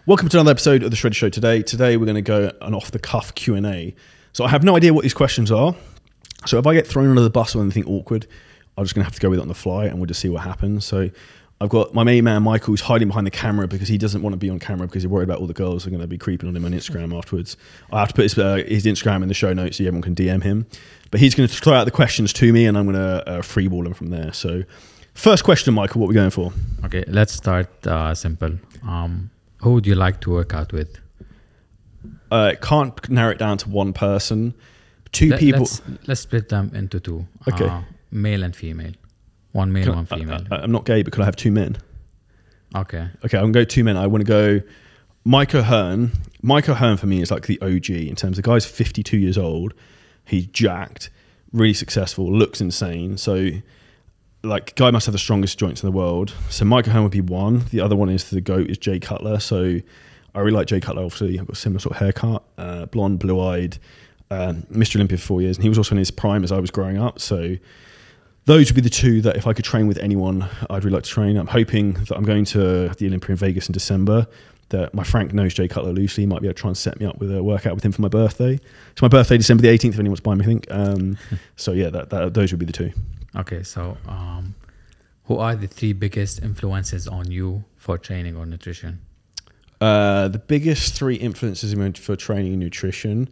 Welcome to another episode of The Shredder Show today. Today we're going to go an off-the-cuff Q&A. So I have no idea what these questions are. So if I get thrown under the bus or anything awkward, I'm just going to have to go with it on the fly and we'll just see what happens. So I've got my main man, Michael, who's hiding behind the camera because he doesn't want to be on camera because he's worried about all the girls who are going to be creeping on him on Instagram afterwards. I have to put his Instagram in the show notes so everyone can DM him. But he's going to throw out the questions to me and I'm going to freeball them from there. So first question, Michael, what are we going for? Okay, let's start simple. Who would you like to work out with? Can't narrow it down to one person. Two people. Let's split them into two. Okay. Male and female. One male, one female. I'm not gay, but could I have two men? Okay. Okay, I'm going to go two men. I want to go Mike O'Hearn. Mike O'Hearn for me is like the OG in terms of the guy's 52 years old. He's jacked, really successful, looks insane. So like, guy must have the strongest joints in the world. So Mike O'Hearn would be one. The other one is the GOAT is Jay Cutler. So I really like Jay Cutler. Obviously, I've got a similar sort of haircut, blonde, blue-eyed, Mr. Olympia for 4 years. And he was also in his prime as I was growing up. So those would be the two that if I could train with anyone, I'd really like to train. I'm hoping that I'm going to the Olympia in Vegas in December, that my Frank knows Jay Cutler loosely. He might be able to try and set me up with a workout with him for my birthday. It's my birthday, December the 18th, if anyone wants to buy me, I think. So yeah, those would be the two. Okay, so who are the three biggest influences on you for training or nutrition? The biggest three influences for training and nutrition,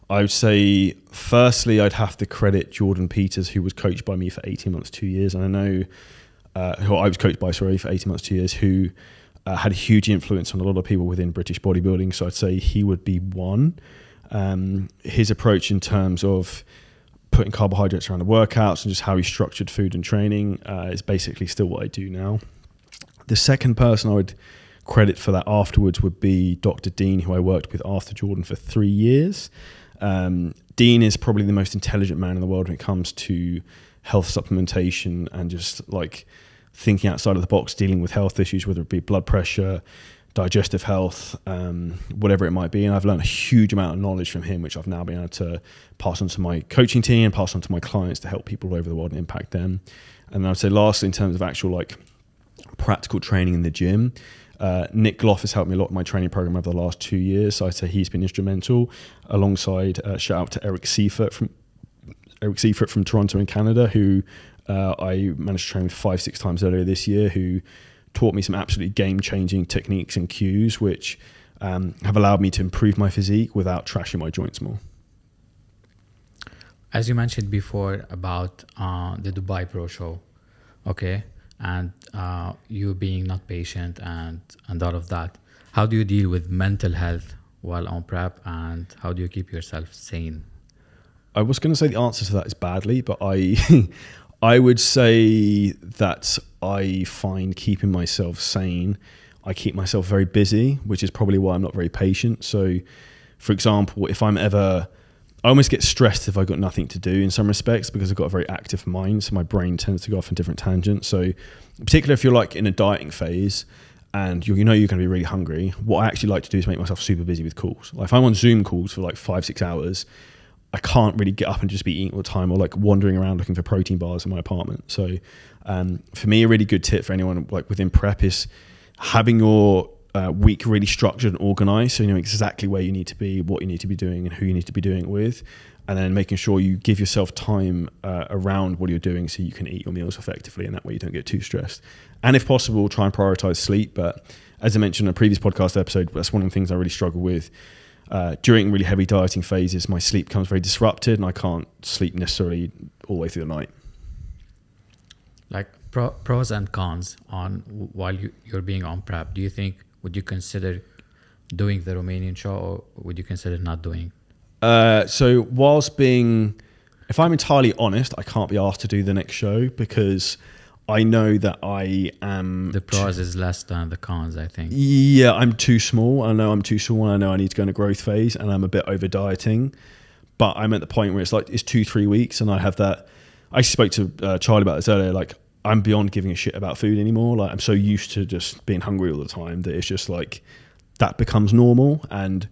I would say, firstly, I'd have to credit Jordan Peters, who was coached by me for 18 months, 2 years. And I know who I was coached by, for 18 months, 2 years, who had a huge influence on a lot of people within British bodybuilding. So I'd say he would be one. His approach in terms of putting carbohydrates around the workouts and just how he structured food and training is basically still what I do now. The second person I would credit for that afterwards would be Dr. Dean, who I worked with after Jordan for 3 years. Dean is probably the most intelligent man in the world when it comes to health supplementation and just like thinking outside of the box, dealing with health issues, whether it be blood pressure, digestive health, whatever it might be. And I've learned a huge amount of knowledge from him, which I've now been able to pass on to my coaching team and pass on to my clients to help people all over the world and impact them. And I'd say lastly, in terms of actual like practical training in the gym, Nick Gloff has helped me a lot in my training program over the last 2 years. So I'd say he's been instrumental, alongside shout out to Eric Seifert from Toronto in Canada, who I managed to train with 5-6 times earlier this year, who taught me some absolutely game-changing techniques and cues, which have allowed me to improve my physique without trashing my joints more. As you mentioned before about the Dubai Pro Show, okay, and you being not patient and all of that, how do you deal with mental health while on prep, and how do you keep yourself sane? I was going to say the answer to that is badly, but I would say that I find keeping myself sane, I keep myself very busy, which is probably why I'm not very patient. So, for example, I almost get stressed if I've got nothing to do in some respects, because I've got a very active mind, so my brain tends to go off in different tangents. So, particularly if you're like in a dieting phase and you know you're going to be really hungry, what I actually like to do is make myself super busy with calls. Like if I'm on Zoom calls for like 5-6 hours, I can't really get up and just be eating all the time or like wandering around looking for protein bars in my apartment. So for me, a really good tip for anyone like within prep is having your week really structured and organized, so you know exactly where you need to be, what you need to be doing and who you need to be doing it with, and then making sure you give yourself time around what you're doing so you can eat your meals effectively, and that way you don't get too stressed. And if possible, try and prioritize sleep. But as I mentioned in a previous podcast episode, that's one of the things I really struggle with. During really heavy dieting phases, my sleep becomes very disrupted and I can't sleep necessarily all the way through the night. Like pros and cons on while you're being on prep. Do you think, would you consider doing the Romanian show, or would you consider not doing? So if I'm entirely honest, I can't be asked to do the next show because I know that I am... The pros is less than the cons, I think. Yeah, I'm too small. I know I'm too small. I know I need to go in a growth phase and I'm a bit over dieting. But I'm at the point where it's 2-3 weeks and I have that... I spoke to Charlie about this earlier. Like, I'm beyond giving a shit about food anymore. Like, I'm so used to just being hungry all the time that it's just like that becomes normal. And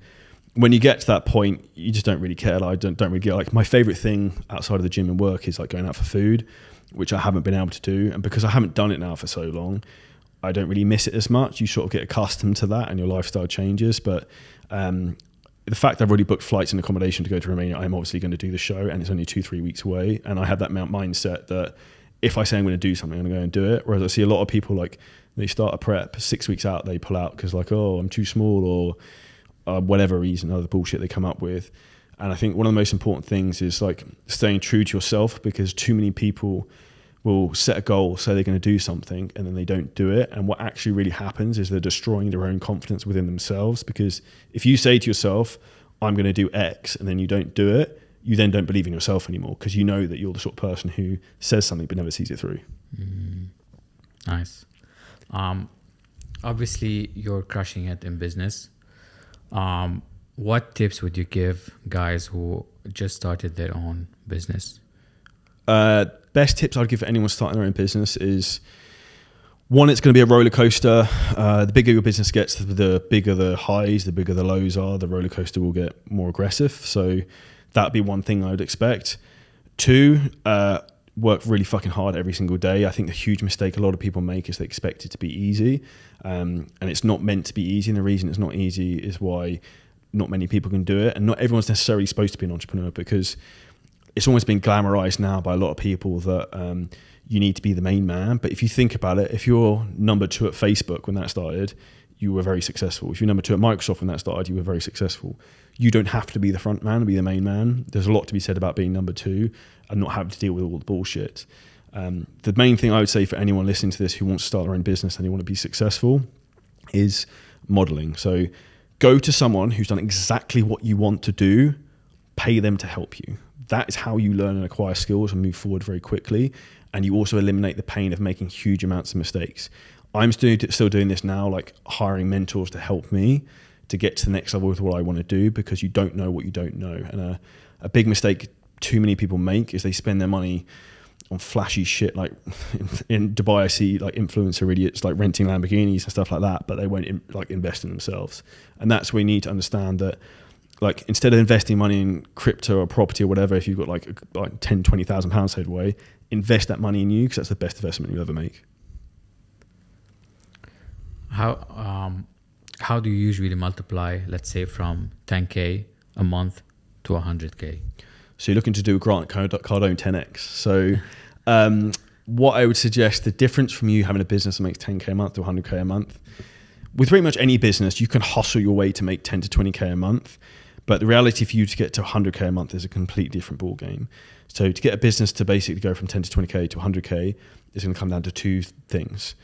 when you get to that point, you just don't really care. Like, I don't really get, like, my favorite thing outside of the gym and work is like going out for food, which I haven't been able to do. And because I haven't done it now for so long, I don't really miss it as much. You sort of get accustomed to that and your lifestyle changes. But the fact I've already booked flights and accommodation to go to Romania, I'm obviously going to do the show, and it's only 2-3 weeks away. And I have that mindset that if I say I'm going to do something, I'm going to go and do it. Whereas I see a lot of people, like, they start a prep 6 weeks out, they pull out because like, oh, I'm too small, or whatever reason, other bullshit they come up with. And I think one of the most important things is like staying true to yourself, because too many people will set a goal, say they're going to do something, and then they don't do it. And what actually really happens is they're destroying their own confidence within themselves. Because if you say to yourself, I'm going to do X, and then you don't do it, you then don't believe in yourself anymore, because you know that you're the sort of person who says something but never sees it through. Nice. Obviously, you're crushing it in business. What tips would you give guys who just started their own business? Best tips I'd give for anyone starting their own business is, one, it's going to be a roller coaster. The bigger your business gets, the bigger the highs, the bigger the lows are. The roller coaster will get more aggressive. So that'd be one thing I would expect. 2, work really fucking hard every single day. I think the huge mistake a lot of people make is they expect it to be easy. And it's not meant to be easy. And the reason it's not easy is why not many people can do it. And not everyone's necessarily supposed to be an entrepreneur, because it's almost been glamorized now by a lot of people that you need to be the main man. But if you think about it, if you're number 2 at Facebook when that started, you were very successful. If you're number 2 at Microsoft when that started, you were very successful. You don't have to be the front man and be the main man. There's a lot to be said about being number 2 and not having to deal with all the bullshit. The main thing I would say for anyone listening to this who wants to start their own business and they want to be successful is modeling. So go to someone who's done exactly what you want to do, pay them to help you. That is how you learn and acquire skills and move forward very quickly. And you also eliminate the pain of making huge amounts of mistakes. I'm still doing this now, like hiring mentors to help me to get to the next level with what I want to do, because you don't know what you don't know. And a big mistake too many people make is they spend their money on flashy shit. Like in Dubai, I see like influencer idiots like renting Lamborghinis and stuff like that, but they won't invest in themselves. And that's where you need to understand that, like, instead of investing money in crypto or property or whatever, if you've got like 10, 20,000 pounds saved away, invest that money in you, because that's the best investment you'll ever make. How do you usually multiply, let's say, from 10K a month to 100K? So you're looking to do a Grant Cardone 10X. So what I would suggest, the difference from you having a business that makes 10K a month to 100K a month, with pretty much any business, you can hustle your way to make 10 to 20K a month. But the reality for you to get to 100K a month is a completely different ball game. So to get a business to basically go from 10 to 20K to 100K is going to come down to 2 things.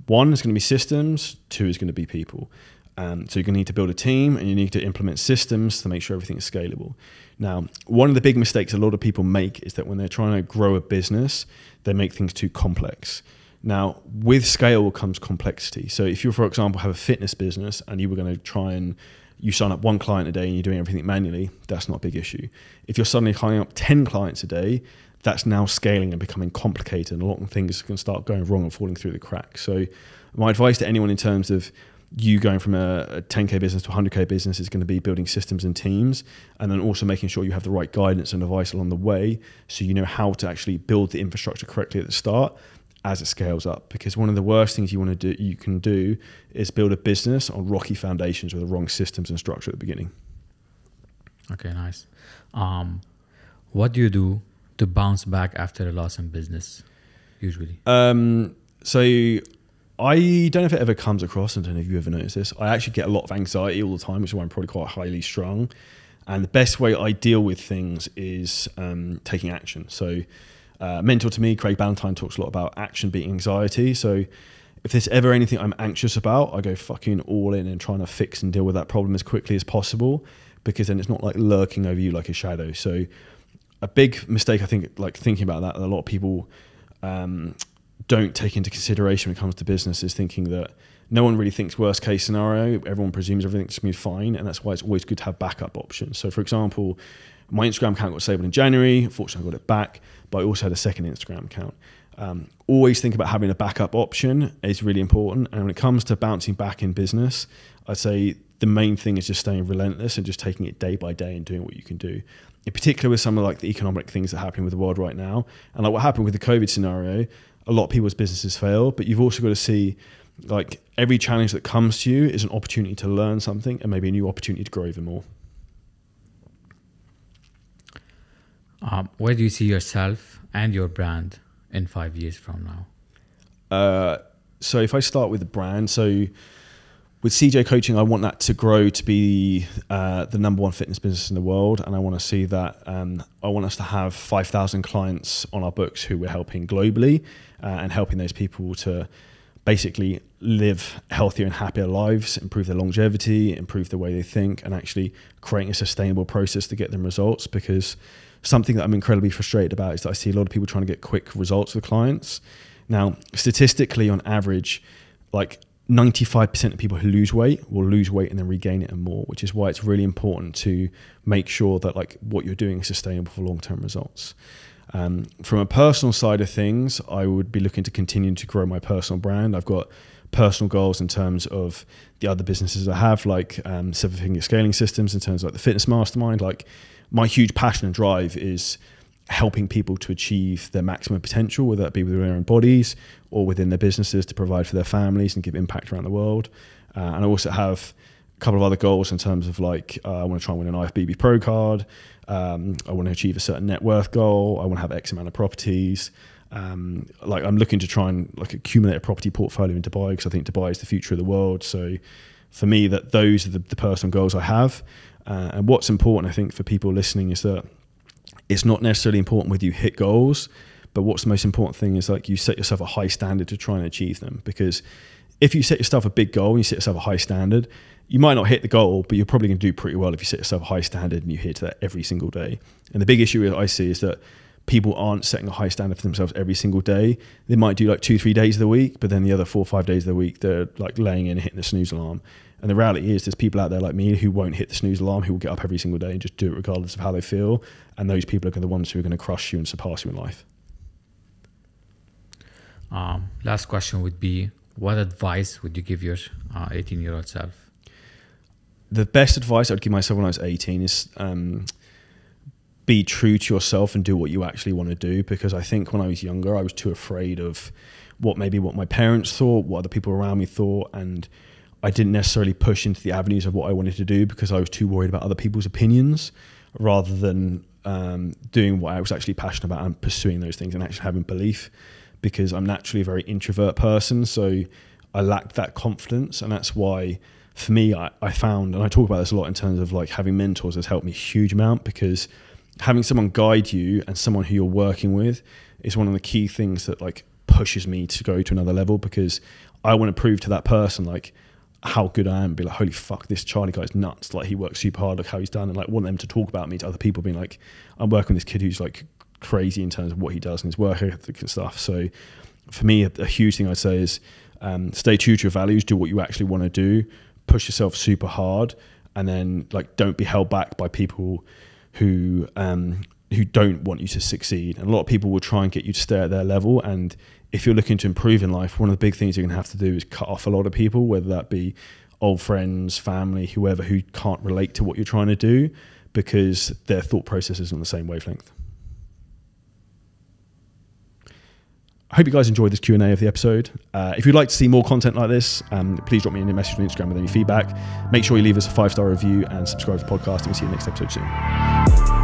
1 is going to be systems, 2 is going to be people. So you're going to need to build a team, and you need to implement systems to make sure everything is scalable. Now, one of the big mistakes a lot of people make is that when they're trying to grow a business, they make things too complex. Now, with scale comes complexity. So if you, for example, have a fitness business and you were going to try and you sign up 1 client a day and you're doing everything manually, that's not a big issue. If you're suddenly signing up 10 clients a day, that's now scaling and becoming complicated, and a lot of things can start going wrong and falling through the cracks. So my advice to anyone in terms of you going from a 10K business to a 100K business is going to be building systems and teams, and then also making sure you have the right guidance and advice along the way, so you know how to actually build the infrastructure correctly at the start as it scales up. Because one of the worst things you can do is build a business on rocky foundations with the wrong systems and structure at the beginning. Okay, nice. What do you do to bounce back after a loss in business, usually? So I don't know if it ever comes across, I don't know if you ever noticed this, I actually get a lot of anxiety all the time, which is why I'm probably quite highly strung. And the best way I deal with things is taking action. So mentor to me, Craig Ballantyne, talks a lot about action beating anxiety. So if there's ever anything I'm anxious about, I go fucking all in and trying to fix and deal with that problem as quickly as possible, because then it's not like lurking over you like a shadow. So a big mistake, I think, like thinking about that a lot of people don't take into consideration when it comes to business, is thinking that no one really thinks worst case scenario. Everyone presumes everything's going to be fine, and that's why it's always good to have backup options. So for example, my Instagram account got disabled in January. Fortunately, I got it back, but I also had a second Instagram account. Always think about having a backup option is really important. And when it comes to bouncing back in business, I'd say the main thing is just staying relentless and just taking it day by day and doing what you can do. In particular with some of like the economic things that are happening with the world right now. And like what happened with the COVID scenario, a lot of people's businesses fail, but you've also got to see like every challenge that comes to you is an opportunity to learn something and maybe a new opportunity to grow even more. Where do you see yourself and your brand in 5 years from now? So if I start with the brand, so with CJ Coaching, I want that to grow to be the #1 fitness business in the world. And I want to see that, I want us to have 5,000 clients on our books who we're helping globally, and helping those people to basically live healthier and happier lives, improve their longevity, improve the way they think, and actually creating a sustainable process to get them results. Because something that I'm incredibly frustrated about is that I see a lot of people trying to get quick results with clients. Now, statistically, on average, like 95% of people who lose weight will lose weight and then regain it and more, which is why it's really important to make sure that like what you're doing is sustainable for long-term results. From a personal side of things, I would be looking to continue to grow my personal brand. I've got personal goals in terms of the other businesses I have, like 7-figure scaling systems, in terms of like the fitness mastermind. Like my huge passion and drive is helping people to achieve their maximum potential, whether that be within their own bodies or within their businesses, to provide for their families and give impact around the world. And I also have a couple of other goals in terms of like, I want to try and win an IFBB Pro card. I want to achieve a certain net worth goal. I want to have X amount of properties. Like I'm looking to try and like accumulate a property portfolio in Dubai, because I think Dubai is the future of the world. So for me, that those are the personal goals I have. And what's important, I think, for people listening is that it's not necessarily important whether you hit goals, but what's the most important thing is like you set yourself a high standard to try and achieve them. Because if you set yourself a big goal and you set yourself a high standard, you might not hit the goal, but you're probably going to do pretty well if you set yourself a high standard and you hit that every single day. And the big issue I see is that people aren't setting a high standard for themselves every single day. They might do like 2-3 days of the week, but then the other 4 or 5 days of the week, they're like laying in and hitting the snooze alarm. And the reality is there's people out there like me who won't hit the snooze alarm, who will get up every single day and just do it regardless of how they feel. And those people are the ones who are going to crush you and surpass you in life. Last question would be, what advice would you give your 18-year-old self? The best advice I'd give myself when I was 18 is be true to yourself and do what you actually want to do. Because I think when I was younger, I was too afraid of what my parents thought, what other people around me thought, and I didn't necessarily push into the avenues of what I wanted to do because I was too worried about other people's opinions, rather than doing what I was actually passionate about and pursuing those things and actually having belief. Because I'm naturally a very introvert person, so I lacked that confidence. And that's why for me, I found, and I talk about this a lot in terms of like having mentors has helped me a huge amount, because having someone guide you and someone who you're working with is one of the key things that like pushes me to go to another level. Because I want to prove to that person like how good I am, be like, holy fuck, this Charlie guy's nuts. Like he works super hard, look how he's done. And like want them to talk about me to other people, being like, I'm working with this kid who's like crazy in terms of what he does and his work ethic and stuff. So for me, a huge thing I'd say is stay true to your values, do what you actually want to do, push yourself super hard, and then like don't be held back by people who don't want you to succeed. And a lot of people will try and get you to stay at their level. And if you're looking to improve in life, one of the big things you're going to have to do is cut off a lot of people, whether that be old friends, family, whoever, who can't relate to what you're trying to do because their thought process isn't on the same wavelength. I hope you guys enjoyed this Q&A of the episode. If you'd like to see more content like this, please drop me a message on Instagram with any feedback. Make sure you leave us a 5-star review and subscribe to the podcast, and we'll see you next episode soon.